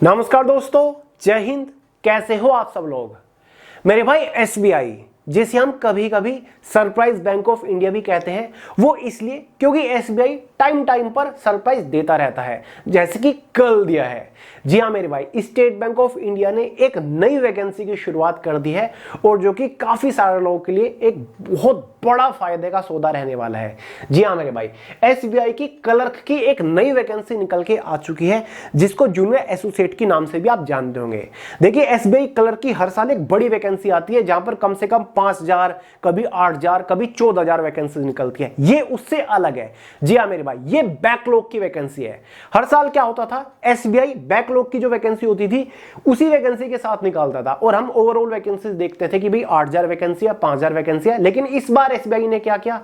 नमस्कार दोस्तों, जय हिंद। कैसे हो आप सब लोग। मेरे भाई एसबीआई, जिसे हम कभी कभी सरप्राइज बैंक ऑफ इंडिया भी कहते हैं, वो इसलिए क्योंकि एसबीआई टाइम टाइम पर सरप्राइज देता रहता है, जैसे कि कल दिया है। जी हाँ मेरे भाई, स्टेट बैंक ऑफ इंडिया ने एक नई वैकेंसी की शुरुआत कर दी है और जो कि काफी सारे लोगों के लिए एक बहुत बड़ा फायदे का सौदा रहने वाला है। जी हाँ मेरे भाई, एसबीआई की क्लर्क की एक नई वैकेंसी निकल के आ चुकी है, जिसको जूनियर एसोसिएट के नाम से भी आप जानते होंगे। देखिए, एसबीआई क्लर्क की हर साल एक बड़ी वैकेंसी आती है, जहां पर कम से कम 5,000, कभी 8,000, कभी 14,000 वैकेंसी निकलती है। ये उससे अलग है। जी हाँ मेरे भाई, ये बैकलॉग की वैकेंसी है। हर साल क्या होता था, एसबीआई बैकलॉग की जो वैकेंसी होती थी उसी वैकेंसी के साथ निकालता था और हम ओवरऑल वैकेंसी देखते थे कि भाई 8,000 वैकेंसी है, 5,000 वैकेंसी है। लेकिन इस बार एसबीआई ने क्या किया,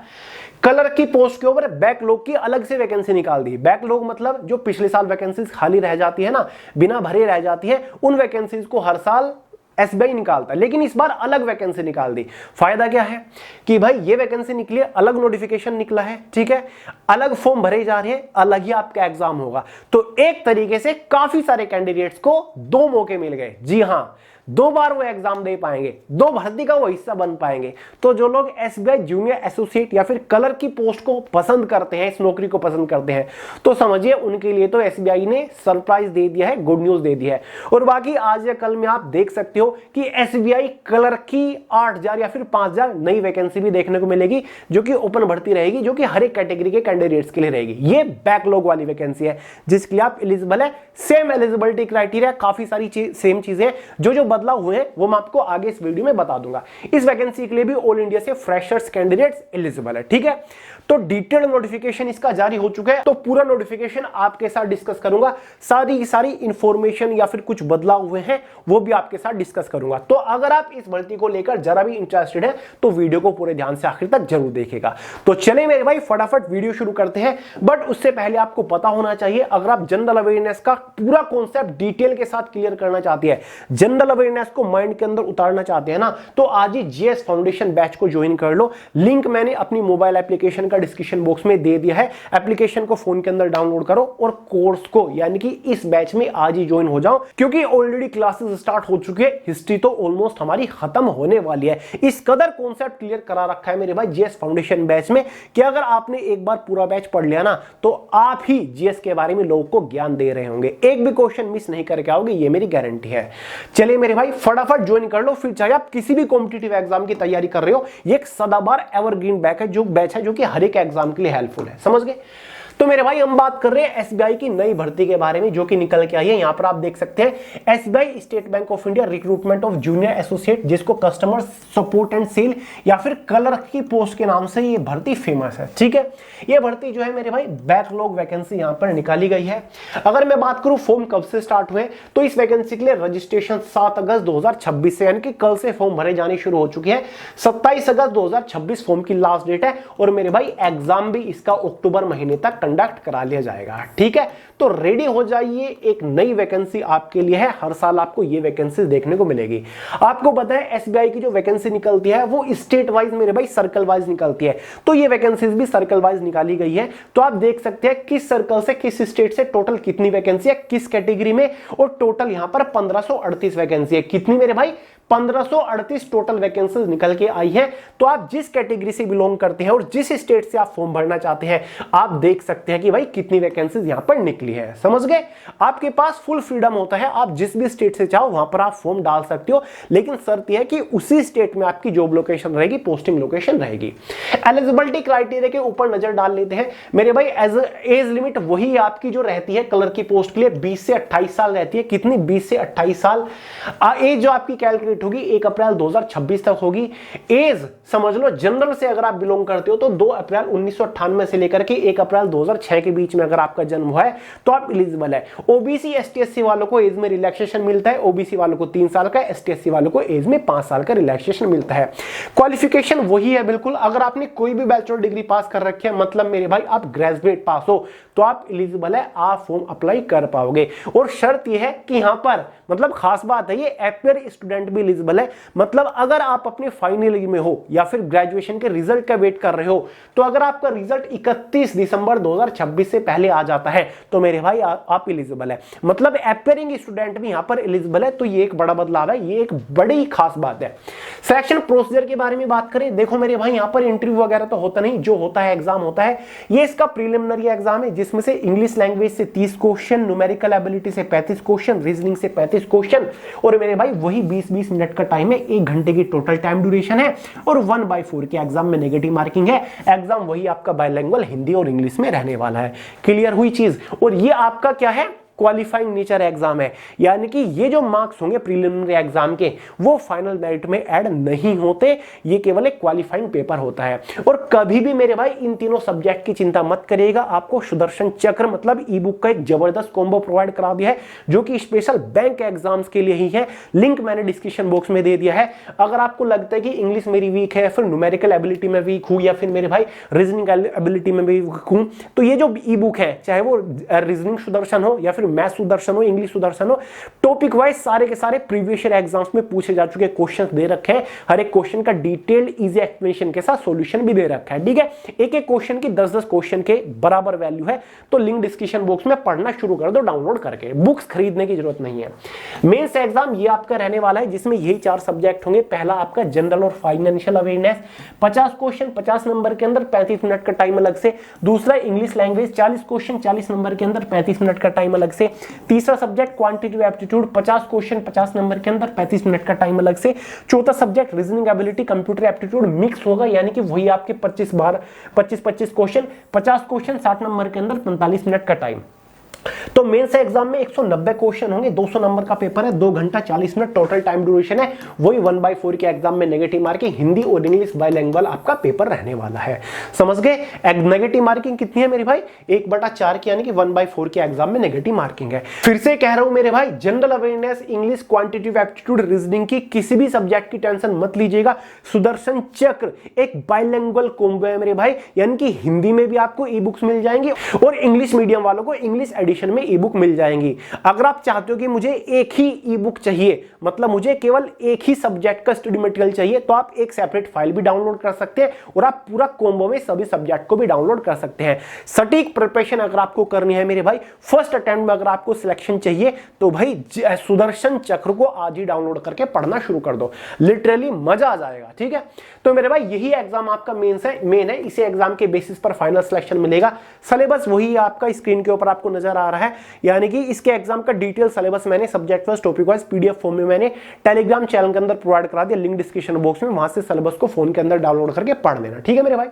क्लर्क की पोस्ट के ऊपर बैकलॉग की अलग से वैकेंसी निकाल दी। बैकलॉग मतलब जो पिछले साल वैकेंसीज खाली रह जाती है ना, बिना भरे रह जाती है, उन वैकेंसीज को हर साल एसबीआई निकालता है, लेकिन इस बार अलग वैकेंसी निकाल दी। फायदा क्या है कि भाई ये वैकेंसी निकली है, अलग नोटिफिकेशन निकला है, ठीक है, अलग फॉर्म भरे जा रहे हैं, अलग ही आपका एग्जाम होगा। तो एक तरीके से काफी सारे कैंडिडेट्स को दो मौके मिल गए। जी हां, 2 बार वो एग्जाम दे पाएंगे, 2 भर्ती का वो हिस्सा बन पाएंगे। तो जो लोग एसबीआई जूनियर एसोसिएट या फिर क्लर्क की पोस्ट को पसंद करते हैं, इस नौकरी को पसंद करते हैं, तो समझिए उनके लिए तो एसबीआई ने सरप्राइज दे दिया है, गुड न्यूज दे दिया है। और बाकी आज या कल में आप देख सकते हो कि एसबीआई क्लर्क की 8,000 या फिर 5,000 नई वैकेंसी भी देखने को मिलेगी, जो कि ओपन भर्ती रहेगी, जो कि हर एक कैटेगरी के कैंडिडेट्स के लिए रहेगी। ये बैकलॉग वाली वैकेंसी है, जिसके लिए आप एलिजिबल है। सेम एलिजिबिलिटी क्राइटेरिया, काफी सारी सेम चीजें जो बदलाव हुए हैं वो मैं आपको आगे इस वीडियो में बता दूंगा। इस वैकेंसी के लिए भी ऑल इंडिया से फ्रेशर्स कैंडिडेट्स एलिजिबल है, ठीक है। तो डिटेल्ड नोटिफिकेशन इसका जारी हो चुका है, तो पूरा नोटिफिकेशन आपके साथ डिस्कस करूंगा। सारी की सारी इंफॉर्मेशन या फिर कुछ बदलाव हुए हैं वो भी आपके साथ डिस्कस करूंगा। तो अगर आप इस भर्ती को लेकर जरा भी इंटरेस्टेड है तो वीडियो को पूरे ध्यान से आखिर तक जरूर देखेगा। तो चले मेरे भाई, फटाफट वीडियो शुरू करते हैं। बट उससे पहले आपको पता होना चाहिए, अगर आप जनरल अवेयरनेस का पूरा कॉन्सेप्ट डिटेल के साथ क्लियर करना चाहती है, जनरल अवेयरनेस को माइंड के अंदर उतारना चाहते हैं ना, तो आज ही जीएस फाउंडेशन बैच को ज्वाइन कर लो। लिंक मैंने अपनी मोबाइल एप्लीकेशन का डिस्क्रिप्शन बॉक्स में दे दिया है। एप्लीकेशन को फोन के अंदर डाउनलोड करो और कोर्स को यानी कि इस बैच में आज ही ज्वाइन हो जाओ, क्योंकि ऑलरेडी क्लासेस स्टार्ट हो चुकी है। हिस्ट्री तो ऑलमोस्ट हमारी खत्म होने वाली है। इस कदर कॉन्सेप्ट क्लियर करा रखा है मेरे भाई जीएस फाउंडेशन बैच में कि अगर आपने एक बार पूरा बैच पढ़ लिया ना, तो आप ही जीएस के बारे में लोगों को ज्ञान दे रहे होंगे। एक भी क्वेश्चन मिस नहीं करके आओगे, ये मेरी गारंटी है। चलिए मेरे भाई, फटाफट ज्वाइन कर लो। फिर चाहे आप किसी भी कॉम्पिटिटिव एग्जाम की तैयारी कर रहे हो, ये एक सदाबहार एवरग्रीन बैच है जो कि हर एक एग्जाम के लिए हेल्पफुल है। समझ गए। तो मेरे भाई, हम बात कर रहे हैं एसबीआई की नई भर्ती के बारे में, जो कि निकल के आई है। यहां पर आप देख सकते हैं SBI state bank of India recruitment of junior associate, जिसको कस्टमर सपोर्ट एंड सेल या फिर क्लर्क की पोस्ट के नाम से ये भर्ती फेमस है, ठीक है। ये भर्ती जो है मेरे भाई, बैकलॉग वैकेंसी यहां पर निकाली गई है। अगर मैं बात करूं फॉर्म कब से स्टार्ट हुए, तो इस वैकेंसी के लिए रजिस्ट्रेशन 7 अगस्त 2026 से, यानी कि कल से फॉर्म भरे जाने शुरू हो चुके हैं। 27 अगस्त 2026 फॉर्म की लास्ट डेट है। और मेरे भाई, एग्जाम भी इसका अक्टूबर महीने तक कंडक्ट करा लिया जाएगा, ठीक है। तो रेडी हो जाइए, एक नई वैकेंसी आपके लिए है। हर साल आपको ये वैकेंसी देखने को मिलेगी। आपको पता है एसबीआई की जो वैकेंसी निकलती है वो स्टेट वाइज मेरे भाई सर्कल वाइज निकलती है, तो ये वैकेंसीज भी सर्कल वाइज निकाली गई है। तो आप देख सकते हैं किस सर्कल से, किस स्टेट से टोटल कितनी वैकेंसी है, किस कैटेगरी में, और टोटल यहां पर 1538 वैकेंसी है। कितनी मेरे भाई, 1538 टोटल वैकेंसीज निकल के आई है। तो आप जिस कैटेगरी से बिलोंग करते हैं और जिस स्टेट से आप फॉर्म भरना चाहते हैं, आप देख सकते हैं कि भाई कितनी वैकेंसीज यहां पर निकली है। समझ गए। आपके पास फुल फ्रीडम होता है, आप जिस भी स्टेट से चाहो वहां पर आप फॉर्म डाल सकते हो, लेकिन शर्त यह है कि उसी स्टेट में आपकी जॉब लोकेशन रहेगी, पोस्टिंग लोकेशन रहेगी। एलिजिबिलिटी क्राइटेरिया के ऊपर नजर डाल लेते हैं मेरे भाई। एज लिमिट वही आपकी जो रहती है क्लर्क की पोस्ट के लिए, 20 से 28 साल रहती है। कितनी, 20 से 28 साल। एज जो आपकी कैलकुलेट होगी 1 अप्रैल 2026 तक होगी। एज समझ लो, जनरल से अगर आप बिलोंग करते हो तो 2 अप्रैल 1998 से लेकर के 1 अप्रैल 2006 के बीच में अगर आपका जन्म हुआ है तो आप एलिजिबल है। ओबीसी एसटी एससी वालों को एज में रिलैक्सेशन मिलता है। ओबीसी वालों को 3 साल का, एसटी एससी वालों को एज में 5 साल का रिलैक्सेशन मिलता है। क्वालिफिकेशन वही है बिल्कुल। अगर आपने कोई भी बैचलर डिग्री पास कर रखी है, मतलब मेरे भाई आप ग्रेजुएट पास हो, तो आप एलिजिबल है, आप फॉर्म अप्लाई कर पाओगे। और शर्त यह है कि यहां पर मतलब खास बात है, ये एपियर स्टूडेंट भी एलिजिबल है। मतलब अगर आप अपने फाइनल ईयर में हो या फिर ग्रेजुएशन के रिजल्ट का वेट कर रहे हो, तो अगर आपका रिजल्ट 31 दिसंबर 2026 से पहले आ जाता है तो मेरे भाई आप एलिजिबल है। मतलब एपियरिंग स्टूडेंट भी यहां पर एलिजिबल है। तो ये एक बड़ा बदलाव है, ये एक बड़ी खास बात है। सिलेक्शन प्रोसीजर के बारे में बात करें, देखो मेरे भाई यहां पर इंटरव्यू वगैरह तो होता नहीं, जो होता है एग्जाम होता है। ये इसका प्रीलिमिनरी एग्जाम है जिसमें से इंग्लिश लैंग्वेज से 30 क्वेश्चन, न्यूमेरिकल एबिलिटी से 35 क्वेश्चन, रीजनिंग से 35 क्वेश्चन, और मेरे भाई वही 20-20 मिनट का टाइम है, 1 घंटे की टोटल टाइम ड्यूरेशन है, और 1/4 के एग्जाम में नेगेटिव मार्किंग है। एग्जाम वही आपका बायलैंग्वेज हिंदी और इंग्लिश में रहने वाला है। क्लियर हुई चीज। और ये आपका क्या है, क्वालिफाइंग नेचर एग्जाम है, यानी कि ये जो मार्क्स होंगे प्रीलिमिनरी एग्जाम के वो फाइनल मेरिट में ऐड नहीं होते, ये केवल एक क्वालिफाइंग पेपर होता है। और कभी भी मेरे भाई इन तीनों सब्जेक्ट की चिंता मत करिएगा, आपको सुदर्शन चक्र मतलब ई बुक का एक जबरदस्त कॉम्बो प्रोवाइड करा दिया है जो कि स्पेशल बैंक एग्जाम्स के लिए ही है। लिंक मैंने डिस्क्रिप्शन बॉक्स में दे दिया है। अगर आपको लगता है कि इंग्लिश मेरी वीक है, फिर न्यूमेरिकल एबिलिटी में वीक हूं, या फिर मेरे भाई रीजनिंग एबिलिटी में वीक हूं, तो ये जो ई बुक है, चाहे वो रीजनिंग सुदर्शन हो या फिर मैथ सुदर्शन हो, इंग्लिश सुदर्शन हो, टॉपिक वाइज सारे के सारे प्रीवियस ईयर एग्जाम्स में पूछे जा चुके क्वेश्चंस दे रखे हैं। हर एक क्वेश्चन का डिटेल्ड इजी एक्सप्लेनेशन के साथ सॉल्यूशन भी दे रखा है। ठीक है, एक एक क्वेश्चन की 10-10 क्वेश्चन के बराबर वैल्यू है। तो लिंक डिस्क्रिप्शन बॉक्स में पढ़ना शुरू कर दो डाउनलोड करके, बुक्स खरीदने की जरूरत नहीं है। मेंस एग्जाम ये आपका रहने वाला है जिसमें यही 4 सब्जेक्ट होंगे। पहला आपका जनरल और फाइनेंशियल अवेयरनेस, 50 क्वेश्चन 50 नंबर के अंदर, 35 मिनट का टाइम अलग से। दूसरा इंग्लिश लैंग्वेज 40 क्वेश्चन 40 नंबर के अंदर, 35 मिनट का टाइम अलग से। तीसरा subject quantitative aptitude 50 question 50 number के अंदर, 35 मिनट का टाइम अलग से। चौथा subject reasoning ability computer aptitude mix होगा, यानी कि वही आपके 25 क्वेश्चन 50 क्वेश्चन 60 नंबर के अंदर, 45 मिनट का टाइम। तो मेंस एग्जाम में 190 क्वेश्चन होंगे, 200 नंबर का पेपर है, 2 घंटा 40 मिनट टोटल टाइम ड्यूरेशन है। वही 1/4 के एग्जाम में नेगेटिव मार्किंग, हिंदी और इंग्लिश बाइलिंगुअल आपका पेपर रहने वाला है। समझ गए? नेगेटिव मार्किंग कितनी है मेरे भाई? 1/4 की, यानी कि 1/4 के एग्जाम में नेगेटिव मार्किंग है। फिर से कह रहा हूं मेरे भाई, general awareness, English, quantitative aptitude, reasoning की किसी भी सब्जेक्ट की टेंशन मत लीजिएगा। सुदर्शन चक्र एक बाइलिंगुअल कॉम्बो है मेरे भाई, यानी कि हिंदी में भी आपको ई बुक्स मिल जाएंगी और इंग्लिश मीडियम वालों को इंग्लिश एडिशन में ई बुक मिल जाएंगी। अगर आप चाहते हो कि मुझे एक ही ई बुक चाहिए, मतलब मुझे केवल एक ही सब्जेक्ट का स्टडी मटेरियल चाहिए, तो आप एक सेपरेट फाइल भी डाउनलोड कर सकते हैं और आप पूरा कॉम्बो में सभी सब्जेक्ट को भी डाउनलोड कर सकते हैं। सटीक प्रिपरेशन अगर आपको करनी है मेरे भाई, फर्स्ट अटेम्प्ट में अगर आपको सिलेक्शन चाहिए, तो भाई सुदर्शन चक्र को आज ही डाउनलोड करके पढ़ना शुरू कर दो, लिटरली मजा आ जाएगा। ठीक है, तो मेरे भाई यही एग्जाम आपका मेन है। इसी एग्जाम के बेसिस पर फाइनल सिलेक्शन मिलेगा। सिलेबस वही आपका स्क्रीन के ऊपर आपको नजर आ रहा है, यानी कि इसके एग्जाम का डिटेल सिलेबस मैंने subject wise topic wise PDF form में मैंने टेलीग्राम चैनल के अंदर प्रोवाइड करा दिया, लिंक डिस्क्रिप्शन बॉक्स में, वहां से सिलेबस को फोन के अंदर डाउनलोड करके पढ़ लेना। ठीक है मेरे भाई,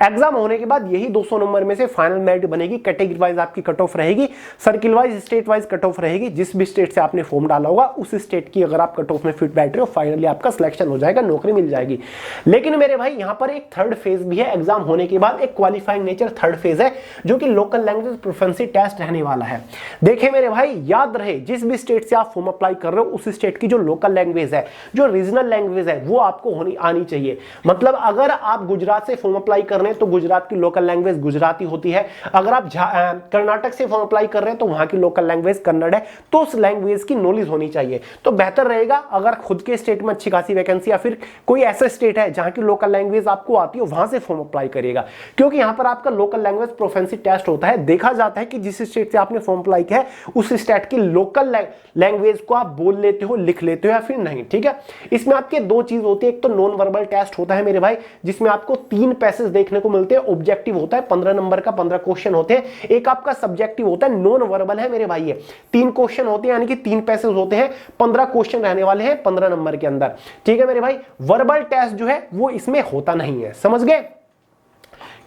एग्जाम होने के बाद यही 200 नंबर में से फाइनल मेरिट बनेगी। कैटेगरी वाइज आपकी कट ऑफ रहेगी, circle wise, state wise cut off रहेगी। जिस भी स्टेट से आपने फॉर्म डाला होगा उस स्टेट की अगर आप कट ऑफ में फिट बैठ रहे हो, फाइनली आपका सिलेक्शन हो जाएगा, नौकरी मिल जाएगी। लेकिन मेरे भाई यहां पर एक थर्ड फेज भी है। एग्जाम होने के बाद एक क्वालिफाइंग नेचर थर्ड फेज है, जो कि लोकल लैंग्वेज प्रोफिशिएंसी टेस्ट रहने वाला है। देखिए मेरे भाई, याद रहे, जिस भी स्टेट से आप फॉर्म अप्लाई कर रहे हो उस स्टेट की जो लोकल लैंग्वेज है, जो रीजनल लैंग्वेज है, वो आपको आनी चाहिए। मतलब अगर आप गुजरात से फॉर्म अप्लाई कर रहे हैं तो गुजरात की लोकल लैंग्वेज गुजराती होती है। अगर आप कर्नाटक से फॉर्म अप्लाई कर रहे हैं तो वहां की लोकल लैंग्वेज कन्नड़ है। तो उस लैंग्वेज की नॉलेज होनी चाहिए। तो बेहतर रहेगा अगर खुद के स्टेट में अच्छी खासी वैकेंसी या फिर कोई ऐसा स्टेट है जहां की लोकल लैंग्वेज आपको आती है, वहां से फॉर्म अप्लाई करिएगा, क्योंकि यहां पर आपका लोकल लैंग्वेज प्रोफिशिएंसी टेस्ट होता है। देखा जाता है कि जिस स्टेट से आपने फॉर्म अप्लाई किया है उस स्टेट की लोकल लैंग्वेज को आप बोल लेते हो, लिख लेते हो या फिर नहीं। ठीक है, इसमें आपके 2 चीज होती है। एक तो नॉन वर्बल टेस्ट होता है मेरे भाई, जिसमें आपको 3 पैसेज देखने को मिलते हैं। ऑब्जेक्टिव होता है 15 नंबर का, 15 क्वेश्चन होते हैं। एक आपका सब्जेक्टिव होता है, नॉन वर्बल है मेरे भाई। ये 3 क्वेश्चन होते हैं, यानी कि 3 पैसेज होते हैं, 15 क्वेश्चन रहने वाले हैं 15 नंबर के अंदर। ठीक है मेरे भाई, वर्बल टेस्ट जो है वो इसमें होता नहीं है। समझ गए?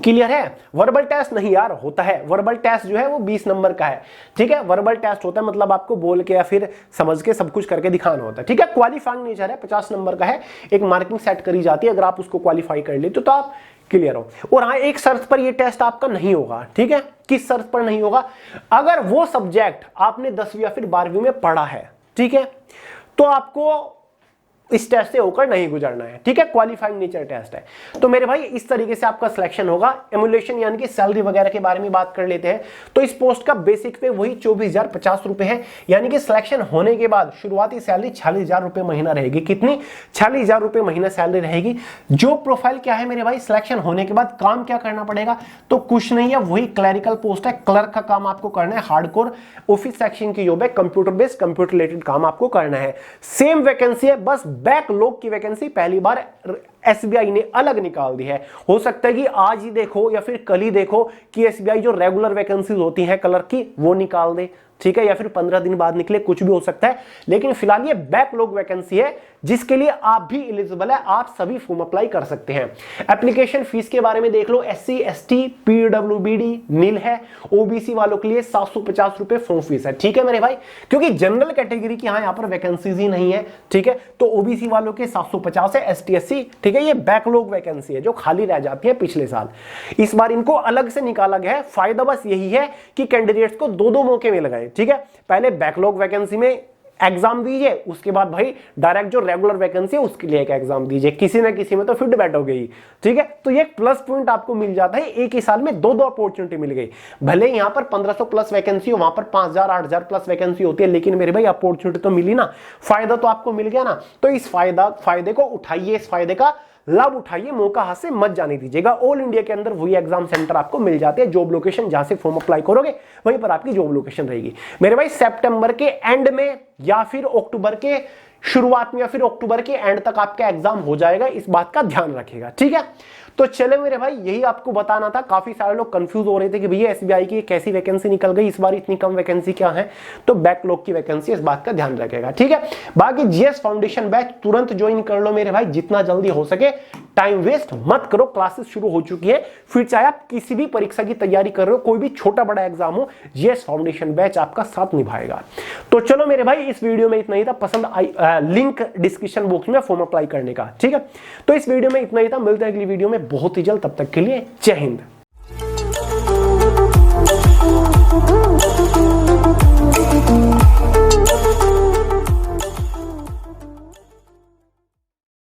क्लियर है? वर्बल टेस्ट नहीं यार होता है, वर्बल टेस्ट जो है वो 20 नंबर का है। ठीक है, वर्बल टेस्ट होता है, मतलब आपको बोल के या फिर समझ के सब कुछ करके दिखाना होता है। ठीक है, क्वालिफाइंग नेचर है, 50 नंबर का है। एक मार्किंग सेट करी जाती है, अगर आप उसको क्वालिफाई कर लेते तो आप क्लियर हो। और हाँ, एक शर्त पर ये टेस्ट आपका नहीं होगा। ठीक है, किस शर्त पर नहीं होगा? अगर वो सब्जेक्ट आपने 10वीं या फिर 12वीं में पढ़ा है, ठीक है, तो आपको इस टेस्ट से होकर नहीं गुजरना है, ठीक है, क्वालिफाइंग नेचर टेस्ट है। तो मेरे भाई इस तरीके से आपका सिलेक्शन होगा। एमुलेशन यानी कि सैलरी वगैरह के बारे में बात कर लेते हैं। तो इस पोस्ट का बेसिक पे वही 24,050 रुपए है, यानी कि सिलेक्शन होने के बाद शुरुआती सैलरी 46,000 रुपए महीना रहेगी। कितनी? 46,000 रुपए महीना सैलरी रहेगी। जो प्रोफाइल क्या है मेरे भाई, सिलेक्शन होने के बाद काम क्या करना पड़ेगा? तो कुछ नहीं है, वही क्लरिकल पोस्ट है, क्लर्क का काम आपको करना है, हार्डकोर ऑफिस सेक्शन की जॉब है, कंप्यूटर बेस्ड कंप्यूटर रिलेटेड काम आपको करना है। सेम वैकेंसी है, बस बैकलॉग की वैकेंसी पहली बार एसबीआई ने अलग निकाल दी है। हो सकता है कि आज ही देखो या फिर कल ही देखो कि एसबीआई जो रेगुलर वैकेंसीज होती हैं क्लर्क की वो निकाल दे, ठीक है, या फिर 15 दिन बाद निकले, कुछ भी हो सकता है। लेकिन फिलहाल ये बैकलॉग वैकेंसी है जिसके लिए आप भी एलिजिबल है, आप सभी फॉर्म अप्लाई कर सकते हैं। एप्लीकेशन फीस के बारे में देख लो, एससी एसटी पीडब्ल्यूबीडी नील है, ओबीसी वालों के लिए 750 रुपए फॉर्म फीस है, ठीक है मेरे भाई, क्योंकि जनरल कैटेगरी की यहां पर वैकेंसीज ही नहीं है, ठीक है। तो ओबीसी वालों के 750 है, एसटी एससी, ठीक है, ये बैकलॉग वैकेंसी है जो खाली रह जाती है पिछले साल, इस बार इनको अलग से निकाला गया है। फायदा बस यही है कि कैंडिडेट्स को दो मौके मिल गए, ठीक है। पहले बैकलॉग वैकेंसी में एग्जाम दीजिए, उसके बाद भाई डायरेक्ट जो रेगुलर वैकेंसी है उसके लिए एक एग्जाम दीजिए, किसी ना किसी में तो फिट बैठोगे ही, ठीक है। तो ये एक प्लस पॉइंट आपको मिल जाता है, एक ही साल में दो अपॉर्चुनिटी मिल गई। भले यहां पर 1500 प्लस वैकेंसी हो, वहां पर 5000 8000 प्लस वैकेंसी होती है, लेकिन मेरे भाई अपॉर्चुनिटी तो मिली ना, फायदा तो आपको मिल गया ना। तो इस फायदे को उठाइए, इस फायदे का लाभ उठाइए, मौका हाथ से मत जाने दीजिएगा। ऑल इंडिया के अंदर वही एग्जाम सेंटर आपको मिल जाते हैं, जॉब लोकेशन जहां से फॉर्म अप्लाई करोगे वहीं पर आपकी जॉब लोकेशन रहेगी। मेरे भाई सितंबर के एंड में या फिर अक्टूबर के शुरुआत में या फिर अक्टूबर के एंड तक आपका एग्जाम हो जाएगा, इस बात का ध्यान रखिएगा, ठीक है। तो चले मेरे भाई, यही आपको बताना था। काफी सारे लोग कंफ्यूज हो रहे थे कि भैया एसबीआई की कैसी वैकेंसी निकल गई इस बार, इतनी कम वैकेंसी क्या है? तो बैकलॉग की वैकेंसी, इस बात का ध्यान रखेगा, ठीक है। बाकी जीएस फाउंडेशन बैच तुरंत ज्वाइन कर लो मेरे भाई, जितना जल्दी हो सके, टाइम वेस्ट मत करो, क्लासेस शुरू हो चुकी है। फिर चाहे आप किसी भी परीक्षा की तैयारी कर रहे हो, कोई भी छोटा बड़ा एग्जाम हो, जीएस फाउंडेशन बैच आपका साथ निभाएगा। तो चलो मेरे भाई, इस वीडियो में इतना ही था। पसंद आई लिंक डिस्क्रिप्शन बॉक्स में फॉर्म अप्लाई करने का, ठीक है। तो इस वीडियो में इतना ही था, मिलते हैं अगली वीडियो में बहुत ही जल्द, तब तक के लिए जय हिंद।